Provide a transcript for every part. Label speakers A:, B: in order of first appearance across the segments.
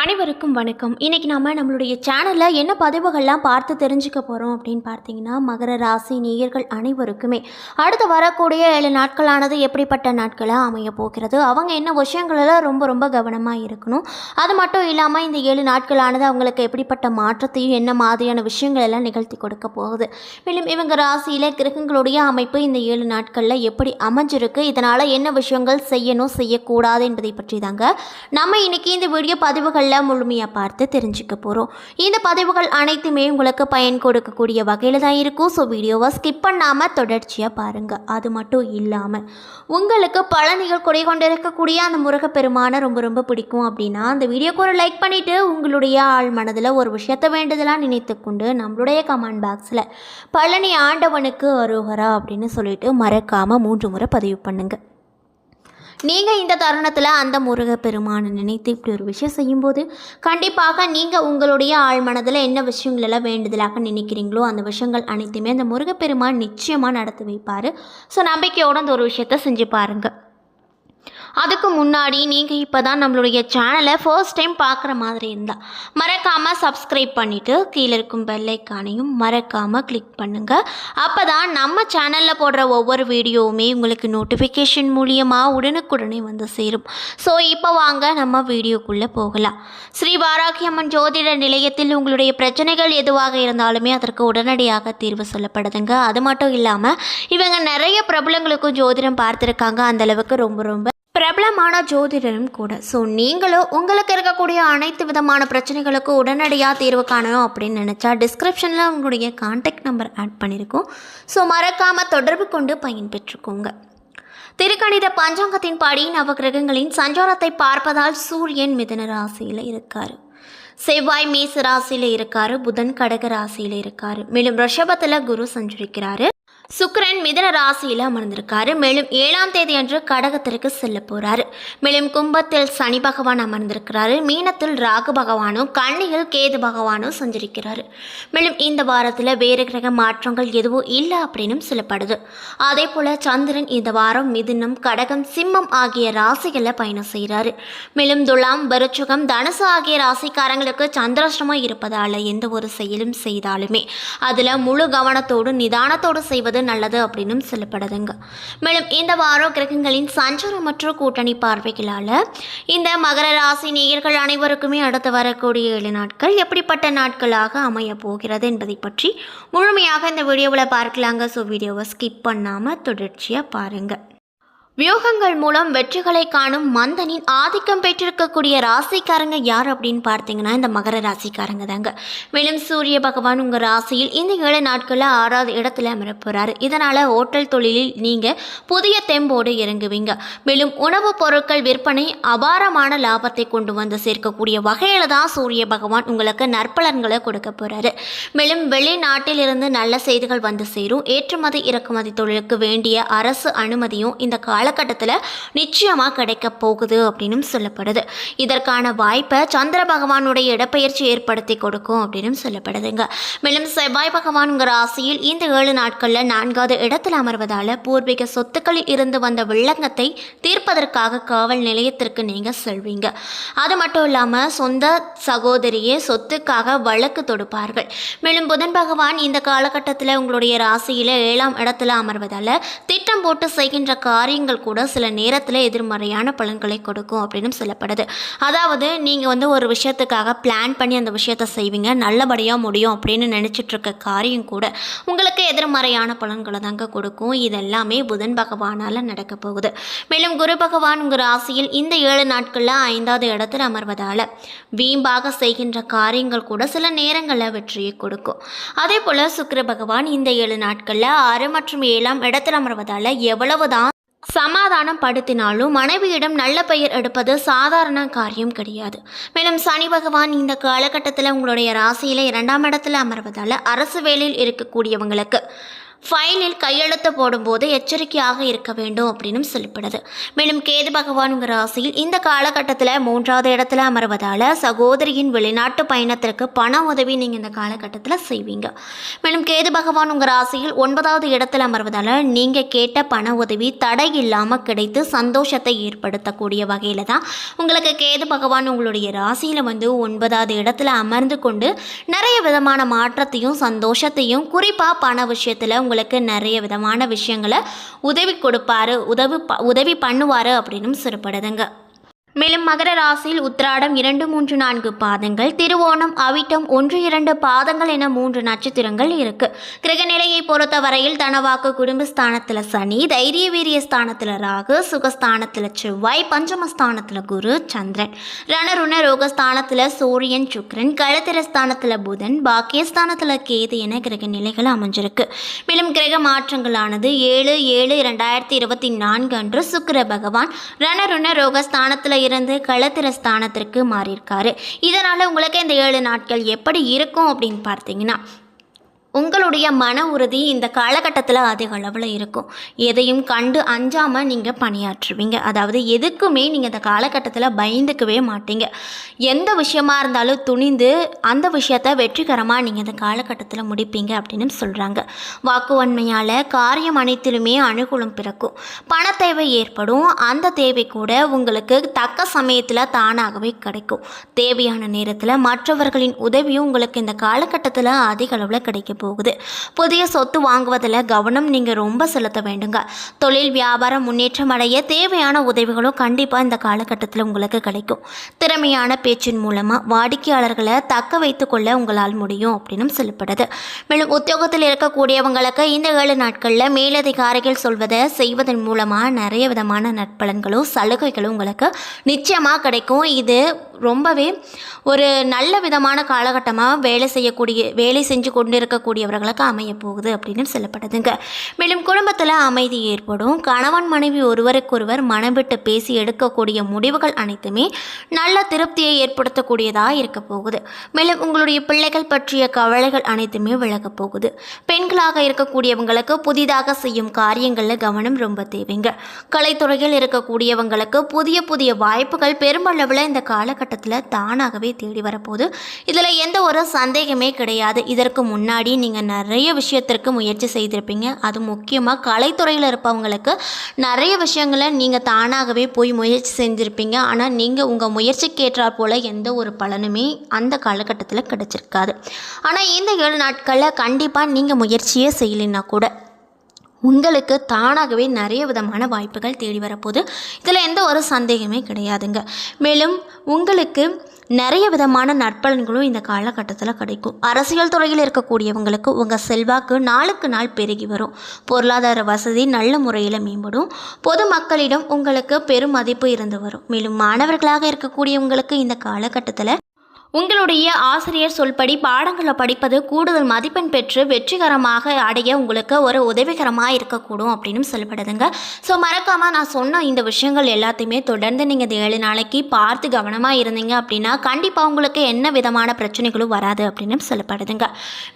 A: அனைவருக்கும் வணக்கம். இன்னைக்கு நம்மளுடைய சேனலில் என்ன பதிவுகள்லாம் பார்த்து தெரிஞ்சுக்க போகிறோம் அப்படின்னு பார்த்தீங்கன்னா, மகர ராசி நேயர்கள் அனைவருக்குமே அடுத்து வரக்கூடிய 7 நாட்களானது எப்படிப்பட்ட நாட்களாக அமைய போகிறது, அவங்க என்ன விஷயங்களெல்லாம் ரொம்ப கவனமாக இருக்கணும், அது மட்டும் இல்லாமல் இந்த 7 நாட்களானது அவங்களுக்கு எப்படிப்பட்ட மாற்றத்தையும் என்ன மாதிரியான விஷயங்கள் எல்லாம் நிகழ்த்தி கொடுக்க போகுது, மேலும் இவங்க ராசியில் கிரகங்களுடைய அமைப்பு இந்த 7 நாட்களில் எப்படி அமைஞ்சிருக்கு, இதனால் என்ன விஷயங்கள் செய்யணும் செய்யக்கூடாது என்பதை பற்றி தாங்க நம்ம இன்னைக்கு இந்த வீடியோ பதிவுகள் முழுமையாக பார்த்து தெரிஞ்சுக்க போகிறோம். இந்த பதிவுகள் அனைத்துமே உங்களுக்கு பயன் கொடுக்கக்கூடிய வகையில் தான் இருக்கும். ஸோ வீடியோவை ஸ்கிப் பண்ணாமல் தொடர்ச்சியாக பாருங்கள். அது மட்டும் இல்லாமல் உங்களுக்கு பழனிகள் குறை கொண்டு இருக்கக்கூடிய அந்த முருகப்பெருமானை ரொம்ப பிடிக்கும் அப்படின்னா அந்த வீடியோக்கு ஒரு லைக் பண்ணிவிட்டு உங்களுடைய ஆள் மனதில் ஒரு விஷயத்தை வேண்டுதலாக நினைத்து கொண்டு நம்மளுடைய கமெண்ட் பாக்ஸில் பழனி ஆண்டவனுக்கு அரோகரா அப்படின்னு சொல்லிட்டு மறக்காமல் 3 முறை பதிவு பண்ணுங்கள். நீங்கள் இந்த தருணத்தில் அந்த முருகப்பெருமானை நினைத்து இப்படி ஒரு விஷயம் செய்யும்போது கண்டிப்பாக நீங்கள் உங்களுடைய ஆழ்மனதில் என்ன விஷயங்களெல்லாம் வேண்டுதலாக நினைக்கிறீங்களோ அந்த விஷயங்கள் அனைத்துமே அந்த முருகப்பெருமான் நிச்சயமாக நடத்தி வைப்பார். ஸோ நம்பிக்கையோடு அந்த ஒரு விஷயத்தை செஞ்சு பாருங்கள். அதுக்கு முன்னாடி நீங்கள் இப்போ தான் நம்மளுடைய சேனலை ஃபர்ஸ்ட் டைம் பார்க்குற மாதிரி இருந்தால் மறக்காமல் சப்ஸ்கிரைப் பண்ணிவிட்டு கீழே இருக்கும் பெல் ஐக்கானையும் மறக்காமல் கிளிக் பண்ணுங்கள். அப்போ தான் நம்ம சேனலில் போடுற ஒவ்வொரு வீடியோவுமே உங்களுக்கு நோட்டிஃபிகேஷன் மூலியமாக உடனுக்குடனே வந்து சேரும். ஸோ இப்போ வாங்க நம்ம வீடியோக்குள்ளே போகலாம். ஸ்ரீ வாராகியம்மன் ஜோதிட நிலையத்தில் உங்களுடைய பிரச்சனைகள் எதுவாக இருந்தாலுமே அதற்கு உடனடியாக தீர்வு சொல்லப்படுதுங்க. அது மட்டும் இல்லாமல் இவங்க நிறைய பிரபலங்களுக்கும் ஜோதிடம் பார்த்துருக்காங்க. அந்தளவுக்கு ரொம்ப பிரபலமான ஜோதிடரும் கூட. ஸோ நீங்களும் உங்களுக்கு இருக்கக்கூடிய அனைத்து விதமான பிரச்சனைகளுக்கும் உடனடியாக தீர்வு காணணும் அப்படின்னு நினச்சா டிஸ்கிரிப்ஷனில் உங்களுடைய கான்டாக்ட் நம்பர் ஆட் பண்ணியிருக்கோம். ஸோ மறக்காமல் தொடர்பு கொண்டு பயன்பெற்றுக்கோங்க. திருக்கணித பஞ்சாங்கத்தின் படி நவகிரகங்களின் சஞ்சாரத்தை பார்ப்பதால் சூரியன் மிதுன ராசியில் இருக்கார், செவ்வாய் மேச ராசியில் இருக்கார், புதன் கடக ராசியில் இருக்கார், மேலும் ரிஷபத்தில் குரு சஞ்சரிக்கிறாரு, சுக்கிரன் மிதுன ராசியில் அமர்ந்திருக்காரு, மேலும் 7ஆம் தேதி அன்று கடகத்திற்கு செல்ல போகிறாரு, மேலும் கும்பத்தில் சனி பகவான் அமர்ந்திருக்கிறாரு, மீனத்தில் ராகு பகவானும் கன்னியில் கேது பகவானும் சஞ்சரிக்கிறாரு. மேலும் இந்த வாரத்தில் வேறு கிரக மாற்றங்கள் எதுவும் இல்லை அப்படின்னு சொல்லப்படுது. அதே போல் சந்திரன் இந்த வாரம் மிதுனம், கடகம், சிம்மம் ஆகிய ராசிகளில் பயணம் செய்கிறாரு. மேலும் துலாம், விருச்சிகம், தனுசு ஆகிய ராசிக்காரங்களுக்கு சந்திராஷ்டமம் இருப்பதால் எந்த ஒரு செயலும் செய்தாலுமே அதில் முழு கவனத்தோடு நிதானத்தோடு செய்வது நல்லது அப்படின்னு சொல்லப்படுதுங்க. மேலும் இந்த வாரம் கிரகங்களின் சஞ்சாரம் மற்றும் கூட்டணி பார்வைகளால் இந்த மகர ராசி நேயர்கள் அனைவருக்குமே அடுத்து வரக்கூடிய 7 நாட்கள் எப்படிப்பட்ட நாட்களாக அமைய போகிறது என்பதை பற்றி முழுமையாக இந்த வீடியோவில் பார்க்கலாங்க. ஸோ வீடியோவை ஸ்கிப் பண்ணாமல் தொடர்ச்சியாக பாருங்கள். வியூகங்கள் மூலம் வெற்றிகளை காணும் மந்தனின் ஆதிக்கம் பெற்றிருக்கக்கூடிய ராசிக்காரங்க யார் அப்படின்னு பார்த்தீங்கன்னா இந்த மகர ராசிக்காரங்க தாங்க. மேலும் சூரிய பகவான் உங்கள் ராசியில் இந்த 7 நாட்களில் 6வது இடத்துல அமர போகிறாரு. இதனால் ஹோட்டல் தொழிலில் நீங்கள் புதிய தெம்போடு இறங்குவீங்க. மேலும் உணவுப் பொருட்கள் விற்பனை அபாரமான லாபத்தை கொண்டு வந்து சேர்க்கக்கூடிய வகையில் தான் சூரிய பகவான் உங்களுக்கு நற்பலன்களை கொடுக்க போகிறாரு. மேலும் வெளிநாட்டில் இருந்து நல்ல செய்திகள் வந்து சேரும். ஏற்றுமதி இறக்குமதி தொழிலுக்கு வேண்டிய அரசு அனுமதியும் இந்த காலகட்டத்தில் நிச்சயமாக கிடைக்க போகுது அப்படின்னு சொல்லப்படுது. இதற்கான வாய்ப்பை சந்திர பகவானுடைய இடப்பெயர்ச்சி ஏற்படுத்தி கொடுக்கும் அப்படின்னு சொல்லப்படுதுங்க. மேலும் செவ்வாய் பகவான் உங்கள் ராசியில் இந்த 7 நாட்களில் 4வது இடத்தில் அமர்வதால் பூர்வீக சொத்துக்களில் இருந்து வந்த வில்லங்கத்தை தீர்ப்பதற்காக காவல் நிலையத்திற்கு நீங்கள் செல்வீங்க. அது மட்டும் இல்லாமல் சொந்த சகோதரியே சொத்துக்காக வழக்கு தொடுப்பார்கள். மேலும் புதன் பகவான் இந்த காலகட்டத்தில் உங்களுடைய ராசியில் 7ஆம் இடத்துல அமர்வதால் திட்டம் போட்டு செய்கின்ற காரியங்கள் கூட சில நேரத்தில் எதிர்மறையான பலன்களை கொடுக்கும் அப்படின்னு சொல்லப்படுது. அதாவது நீங்கள் ஒரு விஷயத்துக்காக பிளான் பண்ணி அந்த விஷயத்தை செய்வீங்க, நல்லபடியாக முடியும் அப்படின்னு நினச்சிட்டு இருக்க காரியம் கூட உங்களுக்கு எதிர்மறையான பலன்களை தாங்க கொடுக்கும். இதெல்லாமே புதன் பகவானால் நடக்க போகுது. மேலும் குரு பகவான் உங்கள் ராசியில் இந்த 7 நாட்களில் 5வது இடத்தில் அமர்வதால் வீம்பாக செய்கின்ற காரியங்கள் கூட சில நேரங்களில் வெற்றியை கொடுக்கும். அதே போல் சுக்கிர பகவான் இந்த 7 நாட்களில் 6 மற்றும் 7ஆம் இடத்தில் அமர்வதால் எவ்வளவுதான் சமாதானம் படுத்தினாலும் மனைவியிடம் நல்ல பெயர் எடுப்பது சாதாரண காரியம் கிடையாது. மேலும் சனி பகவான் இந்த காலகட்டத்தில் உங்களுடைய ராசியில் 2ஆம் இடத்துல அமர்வதால் அரசு வேலையில் இருக்கக்கூடியவங்களுக்கு ஃபைலில் கையெழுத்து போடும்போது எச்சரிக்கையாக இருக்க வேண்டும் அப்படின்னு சொல்லப்படுது. மேலும் கேது பகவான் உங்கள் ராசியில் இந்த காலகட்டத்தில் 3வது இடத்துல அமர்வதால் சகோதரியின் வெளிநாட்டு பயணத்திற்கு பண உதவி நீங்கள் இந்த காலகட்டத்தில் செய்வீங்க. மேலும் கேது பகவான் உங்கள் ராசியில் 9வது இடத்துல அமர்வதால் நீங்கள் கேட்ட பண உதவி தடை இல்லாமல் கிடைத்து சந்தோஷத்தை ஏற்படுத்தக்கூடிய வகையில் தான் உங்களுக்கு கேது பகவான் உங்களுடைய ராசியில் 9வது இடத்துல அமர்ந்து கொண்டு நிறைய விதமான மாற்றத்தையும் சந்தோஷத்தையும் குறிப்பாக பண விஷயத்தில் உங்களுக்கு நிறைய விதமான விஷயங்களை உதவி கொடுப்பாரு, உதவி பண்ணுவார் அப்படின்னு சொல்லப்படுதுங்க. மேலும் மகர ராசியில் உத்திராடம் 2, 3, 4 பாதங்கள், திருவோணம், அவிட்டம் 1, 2 பாதங்கள் என 3 நட்சத்திரங்கள் இருக்கு. கிரகநிலையை பொறுத்த வரையில் தனவாக்கு குடும்பஸ்தானத்தில் சனி, தைரிய வீரிய ஸ்தானத்தில் ராகு, சுகஸ்தானத்தில் செவ்வாய், பஞ்சமஸ்தானத்தில் குரு, சந்திரன், ரணருண ரோகஸ்தானத்தில் சூரியன், சுக்கிரன், களத்திரஸ்தானத்தில் புதன், பாக்கியஸ்தானத்தில் கேது என கிரகநிலைகள் அமைஞ்சிருக்கு. மேலும் கிரக மாற்றங்களானது 7/7/2024 அன்று சுக்கிர பகவான் ரணருண ரோகஸ்தானத்தில் இருந்து களத்திர ஸ்தானத்திற்கு மாறியிருக்காரு. இதனால் உங்களுக்கு இந்த 7 நாட்கள் எப்படி இருக்கும் அப்படின்னு பார்த்தீங்கன்னா, உங்களுடைய மன உறுதி இந்த காலகட்டத்தில் அதிக அளவில் இருக்கும். எதையும் கண்டு அஞ்சாமல் நீங்கள் பணியாற்றுவீங்க. அதாவது எதுக்குமே நீங்கள் இந்த காலகட்டத்தில் பயந்துக்கவே மாட்டீங்க. எந்த விஷயமா இருந்தாலும் துணிந்து அந்த விஷயத்தை வெற்றிகரமாக நீங்கள் இந்த காலகட்டத்தில் முடிப்பீங்க அப்படின்னு சொல்கிறாங்க. வாக்குவன்மையால் காரியம் அனைத்திலுமே அனுகூலம் பிறக்கும். பண தேவை ஏற்படும். அந்த தேவை கூட உங்களுக்கு தக்க சமயத்தில் தானாகவே கிடைக்கும். தேவையான நேரத்தில் மற்றவர்களின் உதவியும் உங்களுக்கு இந்த காலகட்டத்தில் அதிக அளவில் கிடைக்கும் போகுது. புதிய சொத்து வாங்குவதில் கவனம் நீங்கள் ரொம்ப செலுத்த வேண்டுங்க. தொழில் வியாபாரம் முன்னேற்றம் அடைய தேவையான உதவிகளும் கண்டிப்பாக இந்த காலகட்டத்தில் உங்களுக்கு கிடைக்கும். திறமையான பேச்சின் மூலமாக வாடிக்கையாளர்களை தக்க வைத்து கொள்ள உங்களால் முடியும் அப்படின்னு சொல்லப்படுது. மேலும் உத்தியோகத்தில் இருக்கக்கூடியவங்களுக்கு இந்த 7 நாட்களில் மேலதிகாரிகள் சொல்வதை செய்வதன் மூலமாக நிறைய விதமான நற்பலன்களும் சலுகைகளும் உங்களுக்கு நிச்சயமாக கிடைக்கும். இது ரொம்பவே ஒரு நல்ல விதமான காலகட்டமாக வேலை செஞ்சு கொண்டு இருக்கக்கூடியவர்களுக்கு அமைய போகுது அப்படின்னு சொல்லப்படுதுங்க. மேலும் குடும்பத்தில் அமைதி ஏற்படும். கணவன் மனைவி ஒருவருக்கொருவர் மனம் விட்டு பேசி எடுக்கக்கூடிய முடிவுகள் அனைத்துமே நல்ல திருப்தியை ஏற்படுத்தக்கூடியதாக இருக்க போகுது. மேலும் உங்களுடைய பிள்ளைகள் பற்றிய கவலைகள் அனைத்துமே விலக போகுது. பெண்களாக இருக்கக்கூடியவங்களுக்கு புதிதாக செய்யும் காரியங்களில் கவனம் ரொம்ப தேவைங்க. கலைத்துறையில் இருக்கக்கூடியவங்களுக்கு புதிய புதிய வாய்ப்புகள் பெருமளவில் இந்த காலகட்டத்தில் தானாகவே தேடி வரப்போகுது. இதில் எந்த ஒரு சந்தேகமே கிடையாது. இதற்கு முன்னாடி நீங்கள் நிறைய விஷயத்திற்கு முயற்சி செய்திருப்பீங்க. அது முக்கியமாக கலைத்துறையில் இருப்பவங்களுக்கு நிறைய விஷயங்களை நீங்கள் தானாகவே போய் முயற்சி செஞ்சுருப்பீங்க. ஆனால் நீங்கள் உங்கள் முயற்சிக்கு ஏற்றாற் போல் எந்த ஒரு பலனுமே அந்த காலகட்டத்தில் கிடைச்சிருக்காது. ஆனால் இந்த 7 நாட்களில் கண்டிப்பாக நீங்கள் முயற்சியே செய்யலைன்னா கூட உங்களுக்கு தானாகவே நிறைய விதமான வாய்ப்புகள் தேடி வரப்போகுது. இதில் எந்த ஒரு சந்தேகமே கிடையாதுங்க. மேலும் உங்களுக்கு நிறைய விதமான நற்பலன்களும் இந்த காலகட்டத்தில் கிடைக்கும். அரசியல் துறையில் இருக்கக்கூடியவங்களுக்கு உங்கள் செல்வாக்கு நாளுக்கு நாள் பெருகி வரும். பொருளாதார வசதி நல்ல முறையில் மேம்படும். பொதுமக்களிடம் உங்களுக்கு பெரும் மதிப்பு இருந்து வரும். மேலும் மாணவர்களாக இருக்கக்கூடியவங்களுக்கு இந்த காலகட்டத்தில் உங்களுடைய ஆசிரியர் சொல்படி பாடங்களை படிப்பது கூடுதல் மதிப்பெண் பெற்று வெற்றிகரமாக அடைய உங்களுக்கு ஒரு உதவிகரமாக இருக்கக்கூடும் அப்படின்னு சொல்லப்படுதுங்க. ஸோ மறக்காமல் நான் சொன்ன இந்த விஷயங்கள் எல்லாத்தையுமே தொடர்ந்து நீங்கள் இந்த 7 நாளைக்கு பார்த்து கவனமாக இருந்தீங்க அப்படின்னா கண்டிப்பாக உங்களுக்கு என்ன விதமான பிரச்சனைகளும் வராது அப்படின்னு சொல்லப்படுதுங்க.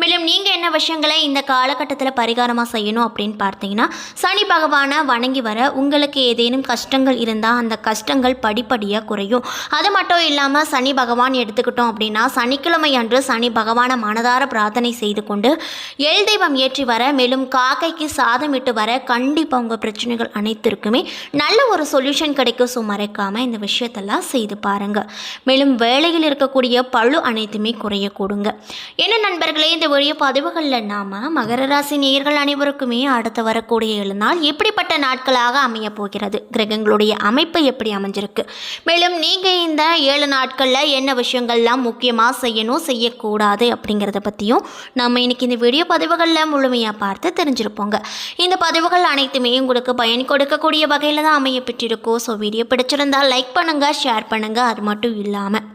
A: மேலும் நீங்கள் என்ன விஷயங்களை இந்த காலகட்டத்தில் பரிகாரமாக செய்யணும் அப்படின்னு பார்த்தீங்கன்னா, சனி பகவானை வணங்கி வர உங்களுக்கு ஏதேனும் கஷ்டங்கள் இருந்தால் அந்த கஷ்டங்கள் படிப்படியாக குறையும். அது மட்டும் இல்லாமல் சனி பகவான் எடுத்துக்கிட்டோம் அப்படின்னா சனிக்கிழமை அன்று சனி பகவானை மனதார பிரார்த்தனை செய்து கொண்டு எல் தெய்வம் ஏற்றி வர, மேலும் காக்கைக்கு சாதமிட்டு வர கண்டிப்பாக உங்கள் பிரச்சனைகள் அனைத்திற்குமே நல்ல ஒரு சொல்யூஷன் கிடைக்கும். ஸோ மறைக்காமல் இந்த விஷயத்தெல்லாம் செய்து பாருங்கள். மேலும் வேலையில் இருக்கக்கூடிய பழு அனைத்துமே குறையக்கூடுங்க. என்ன நண்பர்களே, இந்த வீடியோ பதிவுகளில் நாம் மகர ராசி நேயர்கள் அனைவருக்குமே அடுத்து வரக்கூடிய 7 நாள் எப்படிப்பட்ட நாட்களாக அமைய போகிறது, கிரகங்களுடைய அமைப்பு எப்படி அமைஞ்சிருக்கு, மேலும் நீங்கள் இந்த 7 நாட்களில் என்ன விஷயங்கள்லாம் முக்கியமாக செய்யணும் செய்யக்கூடாது அப்படிங்கிறத பற்றியும் நம்ம இன்றைக்கி இந்த வீடியோ பதிவுகளில் முழுமையாக பார்த்து தெரிஞ்சிருப்போங்க. இந்த பதிவுகள் அனைத்துமே உங்களுக்கு பயன் கொடுக்கக்கூடிய வகையில் தான் அமைய பெற்றிருக்கோம். ஸோ வீடியோ பிடிச்சிருந்தால் லைக் பண்ணுங்கள், ஷேர் பண்ணுங்கள். அது மட்டும் இல்லாமல்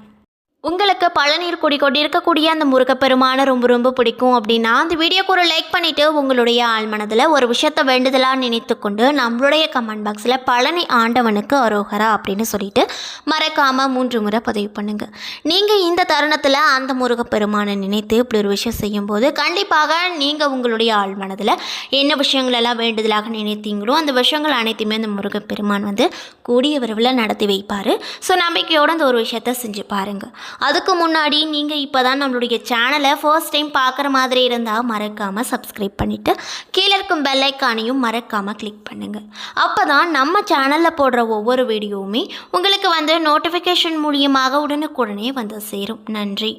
A: உங்களுக்கு பழநீர் குடி கொண்டிருக்கக்கூடிய அந்த முருகப்பெருமானை ரொம்ப ரொம்ப பிடிக்கும் அப்படின்னா அந்த வீடியோக்கு ஒரு லைக் பண்ணிவிட்டு உங்களுடைய ஆழ்மனதில் ஒரு விஷயத்தை வேண்டுதலாக நினைத்து கொண்டு நம்மளுடைய கமெண்ட் பாக்ஸில் பழனி ஆண்டவனுக்கு அரோகரா அப்படின்னு சொல்லிட்டு மறக்காமல் 3 முறை பதிவு பண்ணுங்கள். நீங்கள் இந்த தருணத்தில் அந்த முருகப்பெருமானை நினைத்து இப்படி ஒரு விஷயம் செய்யும்போது கண்டிப்பாக நீங்கள் உங்களுடைய ஆழ்மனதில் என்ன விஷயங்களெல்லாம் வேண்டுதலாக நினைத்தீங்களோ அந்த விஷயங்கள் அனைத்துமே அந்த முருகப்பெருமான் வந்து கூடிய விரைவில் நடத்தி வைப்பார். ஸோ நம்பிக்கையோடு அந்த ஒரு விஷயத்தை செஞ்சு பாருங்கள். அதுக்கு முன்னாடி நீங்கள் இப்போ தான் நம்மளுடைய சேனலை ஃபர்ஸ்ட் டைம் பார்க்குற மாதிரி இருந்தால் மறக்காமல் சப்ஸ்கிரைப் பண்ணிவிட்டு கீழே இருக்கும் பெல் ஐக்கானையும் மறக்காமல் கிளிக் பண்ணுங்கள். அப்போ தான் நம்ம சேனலில் போடுற ஒவ்வொரு வீடியோவுமே உங்களுக்கு வந்து நோட்டிஃபிகேஷன் மூலியமாக உடனுக்குடனே வந்து சேரும். நன்றி.